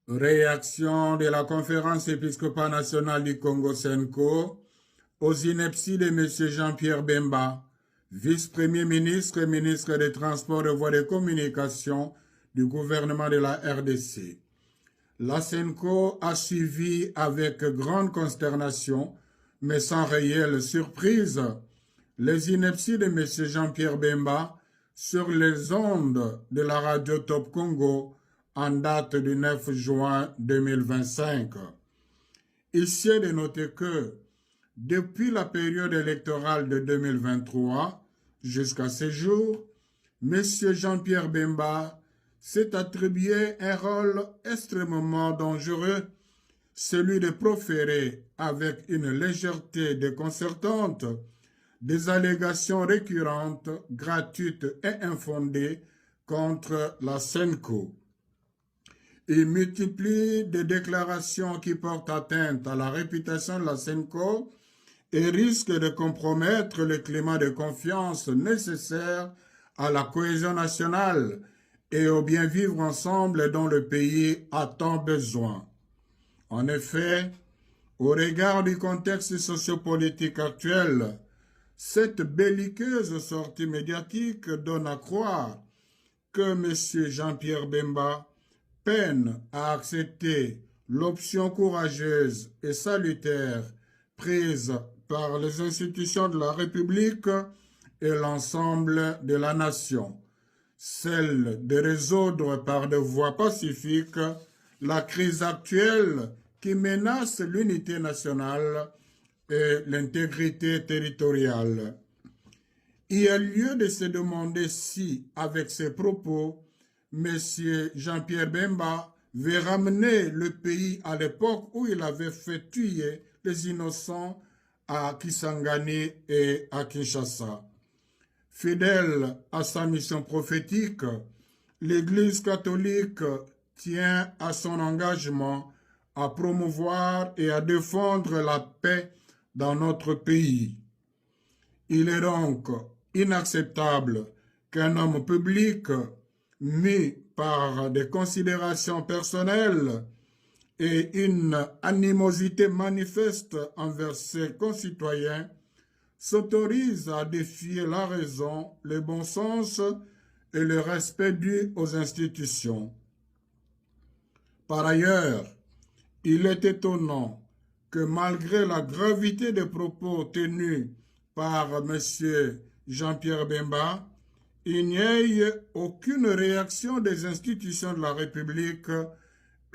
Réaction de la Conférence épiscopale nationale du Congo Senko aux inepties de M. Jean-Pierre Bemba, vice-premier ministre et ministre des Transports et Voies de Communication du gouvernement de la RDC. La Senko a suivi avec grande consternation, mais sans réelle surprise, les inepties de M. Jean-Pierre Bemba sur les ondes de la radio Top Congo en date du 9 juin 2025. Ici est de noter que, depuis la période électorale de 2023 jusqu'à ce jour, M. Jean-Pierre Bemba s'est attribué un rôle extrêmement dangereux, celui de proférer avec une légèreté déconcertante des allégations récurrentes, gratuites et infondées contre la Senko. Il multiplie des déclarations qui portent atteinte à la réputation de la Senko et risquent de compromettre le climat de confiance nécessaire à la cohésion nationale et au bien vivre ensemble dont le pays a tant besoin. En effet, au regard du contexte sociopolitique actuel, cette belliqueuse sortie médiatique donne à croire que M. Jean-Pierre Bemba peine à accepter l'option courageuse et salutaire prise par les institutions de la République et l'ensemble de la nation, celle de résoudre par des voies pacifiques la crise actuelle qui menace l'unité nationale et l'intégrité territoriale. Il y a lieu de se demander si, avec ces propos, M. Jean-Pierre Bemba veut ramener le pays à l'époque où il avait fait tuer les innocents à Kisangani et à Kinshasa. Fidèle à sa mission prophétique, l'Église catholique tient à son engagement à promouvoir et à défendre la paix dans notre pays. Il est donc inacceptable qu'un homme public, mis par des considérations personnelles et une animosité manifeste envers ses concitoyens, s'autorise à défier la raison, le bon sens et le respect dû aux institutions. Par ailleurs, il est étonnant que malgré la gravité des propos tenus par M. Jean-Pierre Bemba, il n'y ait aucune réaction des institutions de la République